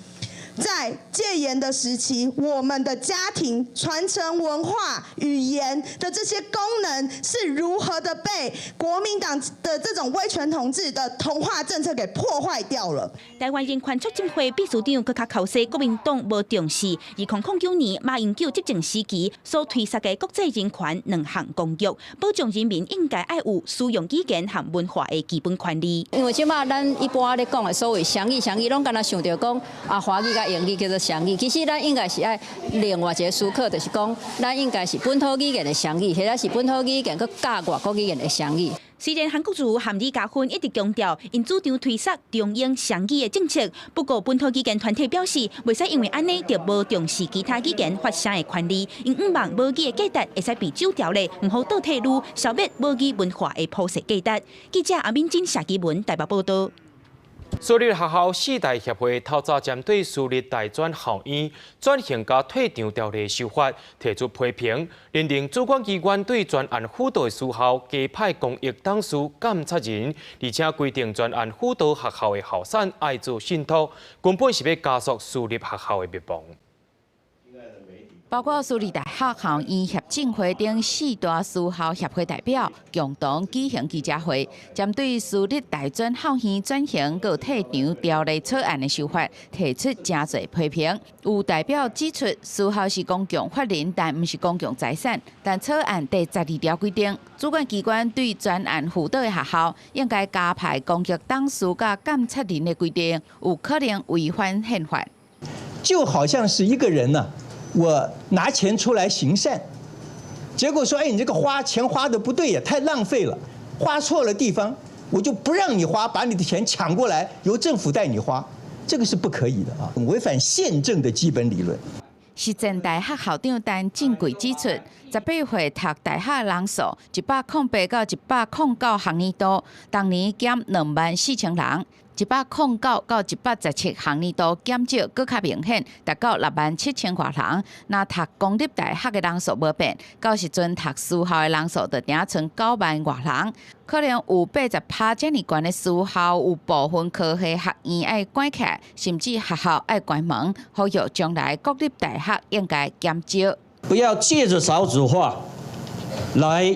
在戒严的时期，我们的家庭传承文化、语言的这些功能是如何的被国民党的这种威权统治的同化政策给破坏掉了。台湾人权促进会秘书长更加口说，国民党无重视2009年马英九执政时期所推出的国际人权2项公约，保障人民应该爱有使用语言和文化的基本权利。因为即马咱一般咧讲的所谓双语，拢敢若想到讲华语甲用语叫做双语。其实咱应该是爱另外一个思考，就是讲咱应该是本土语言的双语，或者是本土语言佮加外国语言的双语。虽然韩国瑜和李家勋一直强调，因主张推出中英双语的政策，不过本土语言团体表示，袂使因为安尼就无重视其他语言发声的权利，因毋望母语的价值会使被走掉咧，毋好倒退路，消灭母语文化的普世价值。记者阿敏珍、夏基文台北报道。私立学校四大协会透早针对私立大专校院转型加退场条例修法提出批评，认定主管机关对专案辅导的私校加派公益董事监察人，而且规定专案辅导学校的校产爱做信托，根本是要加速私立学校的灭亡。包括私立大学校院协进会等四大私校协会代表共同举行记者会，针对私立大专校院转型和退场条例草案的修法，提出真侪批评。有代表指出，私校是公共法人，但不是公共财产。但草案第12条规定，主管机关对专案辅导的学校，应该加派公益董事甲监察人的规定，有可能违反宪法。就好像是一个人呢。我拿钱出来行善，结果说：“哎，你这个钱花的不对呀，太浪费了，花错了地方，我就不让你花，把你的钱抢过来，由政府代你花，这个是不可以的啊，违反宪政的基本理论。”实践大学校长陈正贵指出，18岁读大学的人数108到109学年度，当年减24000人。109到117学年度减少更较明显，达到67000多人。若读公立大学的人数无变，到时阵读私校的人数就定剩9万多人。可能有80%这么悬的私校，有部分科系学院爱关起来，甚至学校爱关门。呼吁将来国立大学应该减少，不要借着少子化来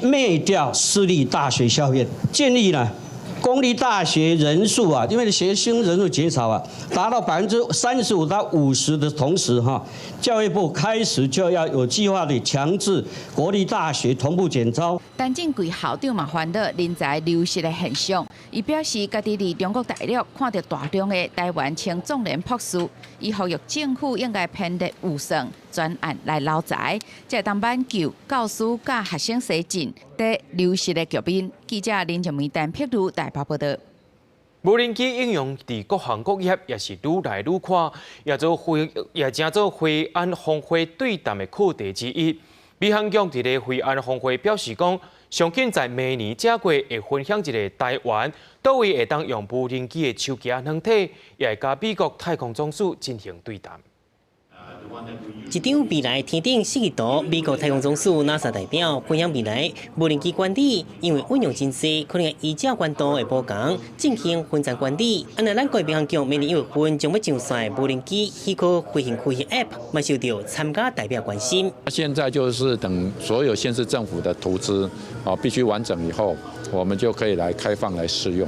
灭掉私立大学校院。建议呢，公立大学人数啊，因为学生人数减少啊，达到35%到50%的同时教育部开始就要有计划地强制国立大学同步减招。陈正贵校长嘛烦恼人才流失的现象，伊表示家己伫中国大陆看到大量的台湾青壮年博士，伊呼吁政府应该编列预算专案来捞财，才当挽救教师甲学生西进在流失的局面。记者林正明、陈碧如台北报道。无人机应用伫各行各业也是愈来愈宽，也成做惠安峰会对谈的课题之一。民航局伫咧惠安峰会表示讲，上紧在明年正月会分享一个台湾倒位会当用无人机的手机软体，也会甲美国太空总署进行对谈。一张未来天顶设计图，美国太空总署 NASA 代表分享未来无人机管理，因为运用真细，可能依照关度会不同，进行分散管理。安那咱国民航局明年1月份将要上线无人机许可飞行 App， 嘛受到参加代表关心。现在就是等所有县市政府的图纸必须完整以后，我们就可以来开放来试用。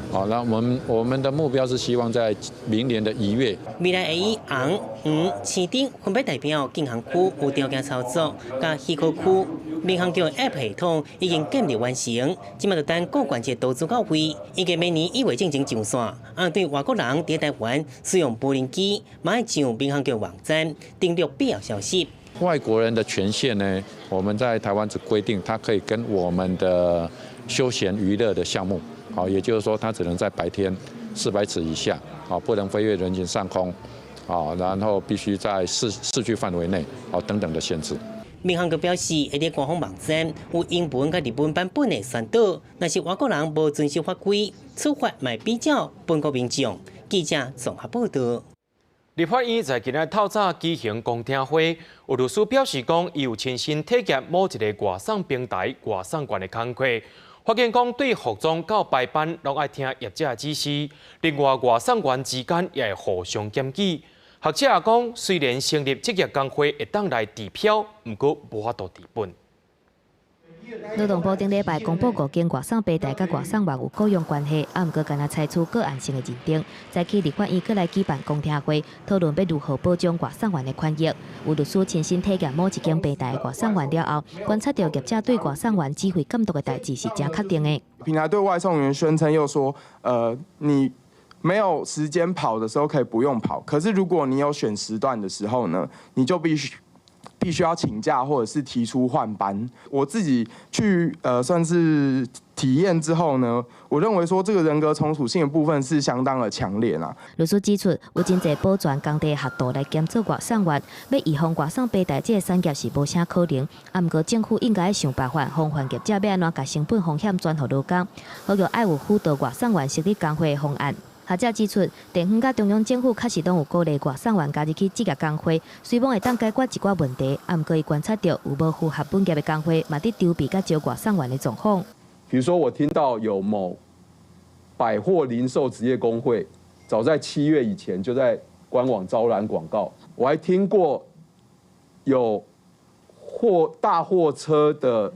好，那我们的目标是希望在明年的1月，未来会以红、黄、青灯分别代表禁航区有条件操作，甲许可区。民航局 App 系统已经建立完成，即马就等各关节投资到位，预计明年1月进行上线。对外国人伫台湾使用无人机，嘛要上民航局网站登录必要消息。外国人的权限呢，我们在台湾只规定它可以跟我们的休闲娱乐的项目。好，也就是说，它只能在白天400尺以下，不能飞越人行上空，然后必须在市区范围内，等等的限制。民航局表示，会伫官方网站有英文甲日文版本的宣导，若是外国人无遵守法规，处罚卖比较本国民众。记者综合报道。立法院在今日透早举行公听会，有律师表示讲，伊有亲身体验某一个外送平台外送员的工课。发现讲对服装到排班拢爱听业者指示，另外外送员之间也会互相检举。学者也讲，虽然成立职业工会会当来治票，不过无法度治本。劳动部顶礼拜公布5间外送平台甲外送员有雇佣关系，毋过敢若采取个案性的认定。早起立法院阁来举办公听会，讨论要如何保障外送员的权益。有律师亲身体验某一间平台外送员了后，观察到业者对外送员指挥监督的代志是真确定的。平台对外送员宣称又说，你没有时间跑的时候可以不用跑，可是如果你有选时段的时候呢，你就必须要请假或者是提出换班。我自己去算是体验之后呢，我认为说这个人格冲突性的部分是相当的强烈啦。律师指出，有真侪保全工地学徒来监做外送员，要预防外送背带这个产业是无啥可能。不过政府应该想办法，防范业者要安怎把成本风险转予劳工，好叫爱有辅导外送员设立工会的方案。学者指出，地方甲中央政府确实拢有鼓励外送员加入去职业工会，虽望会当解决一寡问题，不过伊观察到有无符合本业的工会，嘛伫筹备甲招外送员的状况。比如说，我听到有某百货零售职业工会，早在7月以前就在官网招揽广告。我还听过有大货车的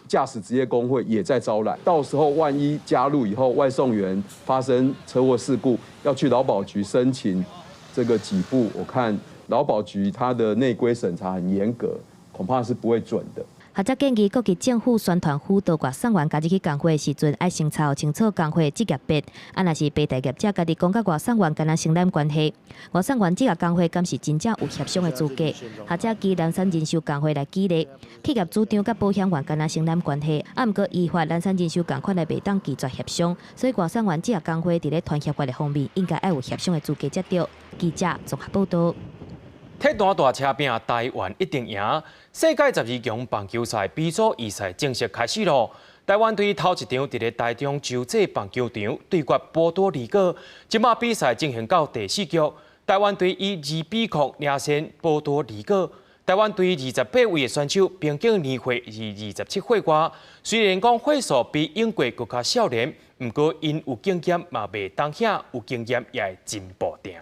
驾驶职业工会也在招揽。到时候万一加入以后，外送员发生车祸事故，要去劳保局申请这个给付，我看劳保局它的内规审查很严格，恐怕是不会准的。学者建议，各级政府宣传辅导外送员加入去工会的时阵，要先查清楚工会职业别。若是背带业者家己讲甲外送员跟他承担关系，外送员职业工会敢是真正有协商的资格？学者基南山人寿工会来举例，企业主张甲保险员跟他承担关系，不过依法南山人寿共款来袂当拒绝协商，所以外送员职业工会伫咧团协法的方面，应该要有协商的资格才对。记者综合报道。铁单大车拼台湾一定赢！世界12强棒球赛比赛预赛正式开始咯。台湾队头一场伫咧台中洲际棒球场对决波多黎各，即马比赛进行到第4局，台湾队以2-0领先波多黎各。台湾队28位的选手平均年岁是27岁外，虽然讲岁数比英国更加少年，不过因有经验嘛袂当遐，有经验也会进步定。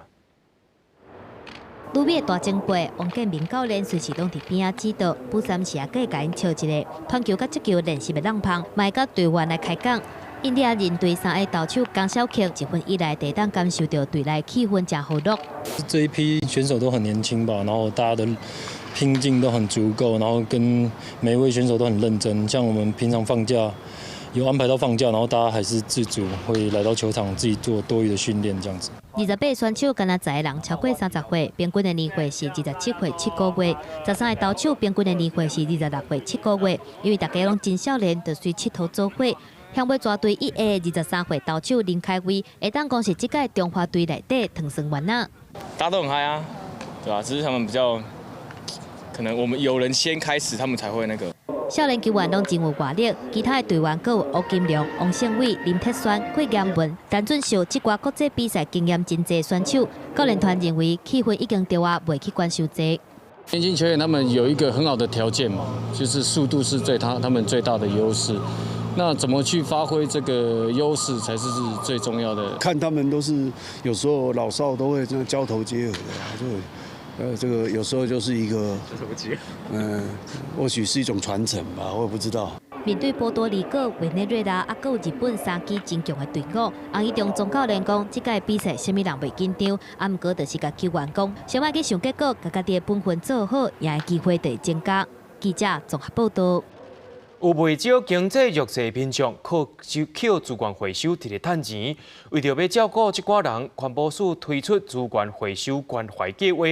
女美大前辈王建民教练随时拢伫边仔指导，不三时也过甲因笑一个。传球甲接球练习的浪棒，嘛会甲队员来开讲。印第安人队3个投手江小克1分以来，地当感受到队内气氛真和乐。这一批选手都很年轻吧，然后大家的拼劲都很足够，然后跟每一位选手都很认真。像我们平常放假有安排到放假，然后大家还是自主会来到球场自己做多余的训练这样子。28选手敢若10个人超过30岁，平均的年岁是27岁7个月。13个投手平均的年岁是26岁7个月。因为大家拢真少年，就随佚佗做伙。向尾抓队1A 23岁投手林凯威，会当讲是这届中华队内底糖酸丸啊。大家都很嗨啊，对吧？只是他们比较，可能我们有人先开始，他们才会那个。少年球员拢真有活力，其他的队员阁有吴金良、王胜伟、林铁栓、郭彦文、陈俊秀这挂国际比赛经验真侪选手。教练团认为气氛已经调啊，袂去管收济。年轻球员他们有一个很好的条件嘛，就是速度是他们最大的优势。那怎么去发挥这个优势才是最重要的？看他们都是有时候老少都会这样交头接耳的啊，这个有时候就是一个或许是一种传承吧，我也不知道。面对波多黎各、委内瑞拉，还有日本3支真强的队伍，洪一中总教练讲，这届比赛什么人袂紧张，不过就是甲球员讲，想要去想结果，甲家己的本分做好，赢的机会就会增加。记者综合报道。有不少经济弱势民众靠资源回收伫咧趁钱，为着要照顾这寡人，环保署推出资源回收关怀计划，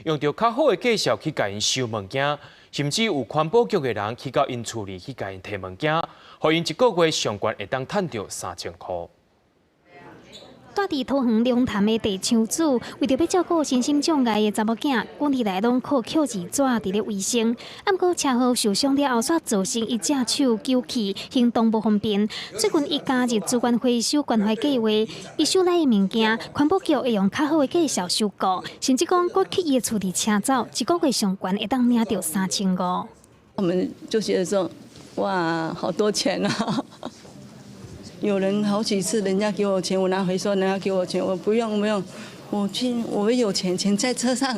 用着较好的介绍去甲因收物件，甚至有环保局的人去到因厝里去甲因摕物件，互因一个月上悬会当趁到3000块。住伫桃园龙潭的地厂主，为着要照顾身心障碍的查某囝，惯日来拢靠扣字纸伫咧卫生。不过车祸受伤了后，煞造成伊只手揪起，行动不方便。最近伊加入资源回收关怀计划，伊收来的物件，环保局会用较好的介绍收购，甚至讲过去伊的厝里车走，一个月上悬会当领到3500。我们就觉得说，哇，好多钱啊！有人好几次，人家给我钱，我拿回收，人家给我钱，我不用，我有钱在车上。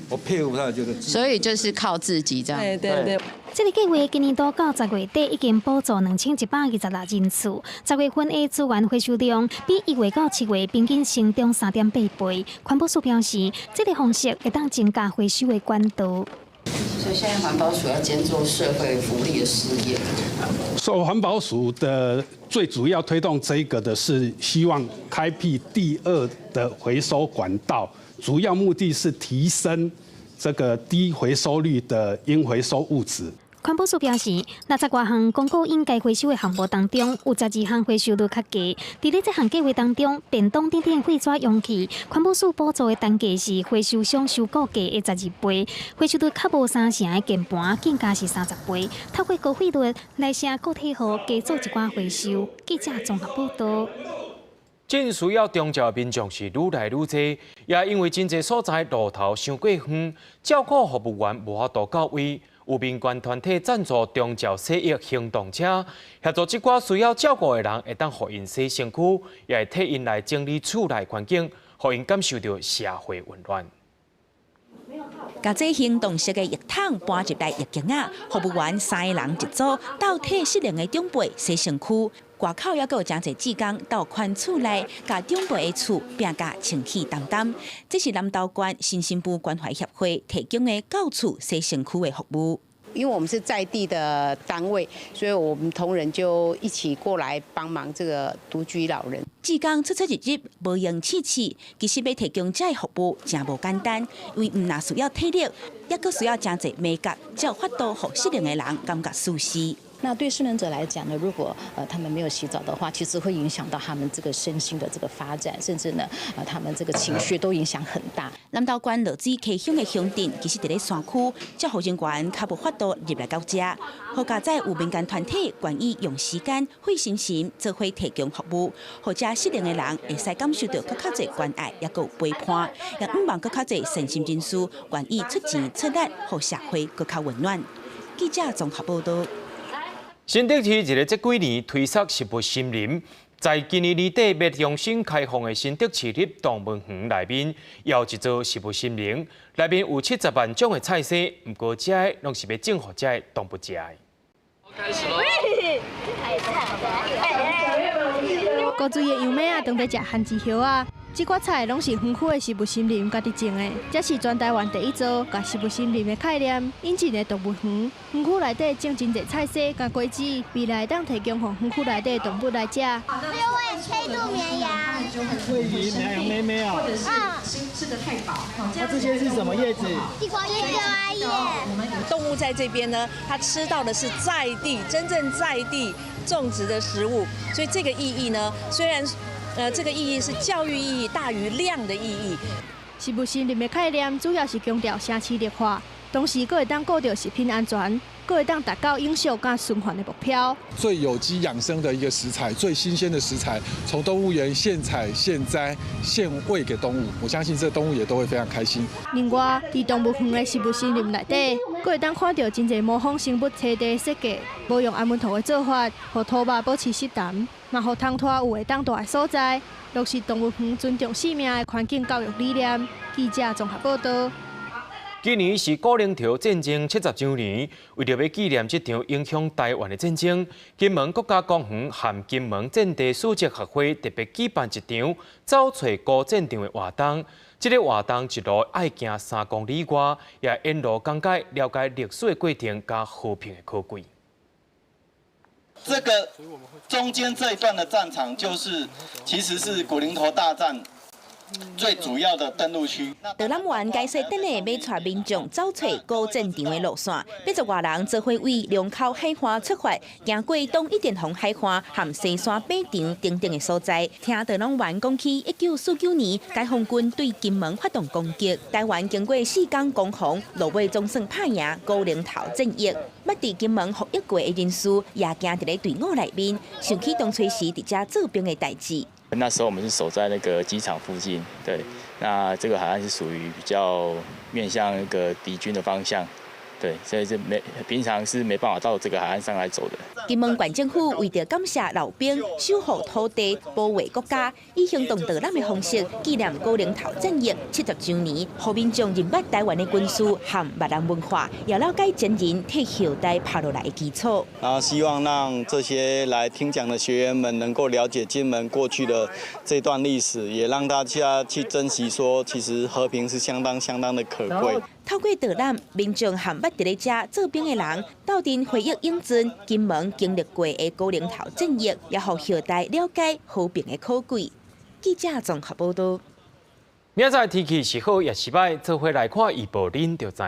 我佩服他，就是所以就是靠自己这样。对。这个计划今年度到10月底已经补助2126人次，10月份的资源回收量比1月到7月平均成长3.8倍。环保署表示，这个方式会当增加回收的管道。所以现在环保署要兼做社会福利的事业。环保署的最主要推动这个的是希望开辟第2的回收管道，主要目的是提升这个低回收率的应回收物质。环保署表示，60多项公告应该回收的项目当中，有12项回收率较低。伫咧这项计划当中，电动等等废纸容器，环保署补助的单价是回收商收购价的12倍，回收率较无3成的键盘更加是30倍。透过高费率来向个体户加做一寡回收。记者综合报道。真需要中照的民众是愈来愈多，也因为真侪所在路头伤过远，照顾服务员无法度到位。有民间团体赞助中照洗浴行动车，协助即寡需要照顾的人，会当互因洗身躯，也会替因来整理厝内环境，互因感受到社会温暖。甲这行动式的浴桶搬入来浴间啊，服务员3个人一组，斗替适龄的长辈洗身躯。外口也有真侪志工到款厝内，甲长辈的厝并甲清气淡淡。这是南投县新生部关怀协会提供的到厝洗身躯的服务。因为我们是在地的单位，所以我们同仁就一起过来帮忙这个独居老人。志工出入入，无用气，其实要提供这服务真无简单，因为唔但需要体力，也阁需要真侪美感，才有法度互适龄的人感觉舒适。那对失能者来讲呢，如果他们没有洗澡的话，其实会影响到他们这个身心的这个发展，甚至呢他们这个情绪都影响很大。南投县落水溪乡的乡镇，其实伫咧山区，照护人员较无法度入来到遮。好加在有民间团体愿意用时间、费心做伙提供服务，或者适龄的人会使感受到更较侪关爱，也有陪伴，也毋望更较侪善心人士愿意出钱出力，互社会更较温暖。记者综合报道。新竹市这几年推测植物森林，在今年年底要重新开放的新竹市立动物园内面，有一座植物森林，内面有70万种的菜色，不过这些拢是要种互这些动物食的。开始喽！古锥的杨梅啊，当在食番薯叶啊。这款菜拢是园区的植物森林家己种的，这是全台湾第一座把植物森林的概念引进的动物园。园区内底种真侪菜色甲果子，未来当提供予园区内底的动物来食。6位黑肚绵羊，喂鱼、绵羊妹妹哦。吃得太饱。那这些是什么叶子？地瓜叶。动物在这边呢，它吃到的是在地真正在地种植的食物，所以这个意义呢，虽然。这个意义是教育意义大于量的意义。植物森林的概念主要是强调城市绿化，同时佫会当顾到食品安全，佫会当达到永续甲循环的目标。最有机养生的一个食材，最新鲜的食材，从动物园现采现摘现喂给动物，我相信这动物也都会非常开心。另外，伫动物园的植物森林内底，佫会当看到真侪模仿生物栖地设计，无用安稳土的做法，互土壤保持湿淡。嘛，互汤拖有会当大的所在，落实动物园尊重生命的环境教育理念。记者综合报道。今年是古宁头战争70周年，为着要纪念这场影响台湾的战争，金门国家公园和金门战地史迹学会特别举办一场找找古战场的活动。这个活动一路爱行3公里外，也沿路讲解了解历史的过程加和平的可贵。这个中间这一段的战场，其实是古宁头大战最主要的登陆区。导览员解释，等下要带民众走找古战场的路线，80多人做伙为龙口海岸出发，行过东一点红海岸和西山靶场等等的所在。听导览员讲起，1949年解放军对金门发动攻击，台湾经过4天攻防，落尾总算打赢古宁头战役。捌伫金门服役过的人士，也行伫咧队伍内面，想起当初时伫遮做兵的代志。那时候我们是守在那个机场附近，对，那这个海岸是属于比较面向那个敌军的方向，对，所以平常是没办法到这个海岸上来走的。金门县政府为着感谢老兵守护土地、保卫国家，以行动导览的方式纪念古宁头战役70周年，让民众认捌台湾的军事和闽南文化，也了解前人替后代拍落来的基础。然后希望让这些来听讲的学员们能够了解金门过去的这段历史，也让大家去珍惜说，其实和平是相当的可贵。透过导览，民众和捌伫咧遮做兵的人斗阵回忆永尊金门经历过的高岭头战役，也互后代了解和平的可贵。记者综合报道。明仔天气是好也是歹，做伙来看预报，恁就知。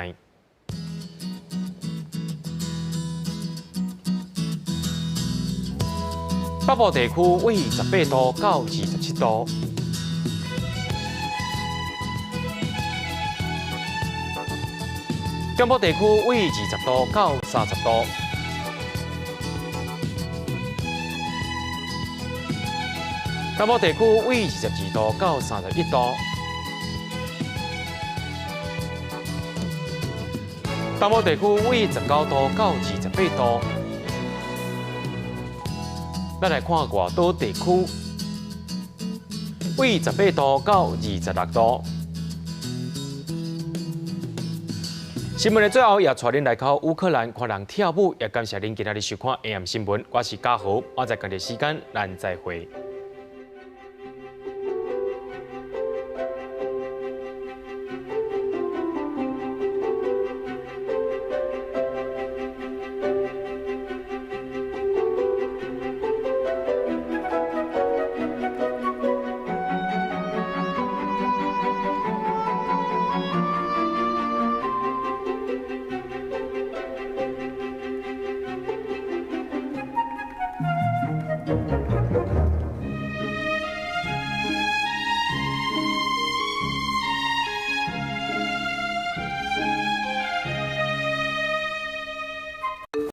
北部地区为18度到27度，中部地区为20度到30度，南部地区为22度到31度，东部地区为19度到28度。咱来看外岛地区，为18度到26度。新闻的最后也带恁来到乌克兰看人跳舞，也感谢恁今日收看 AM 新闻，我是嘉豪，我在今日时间咱再会。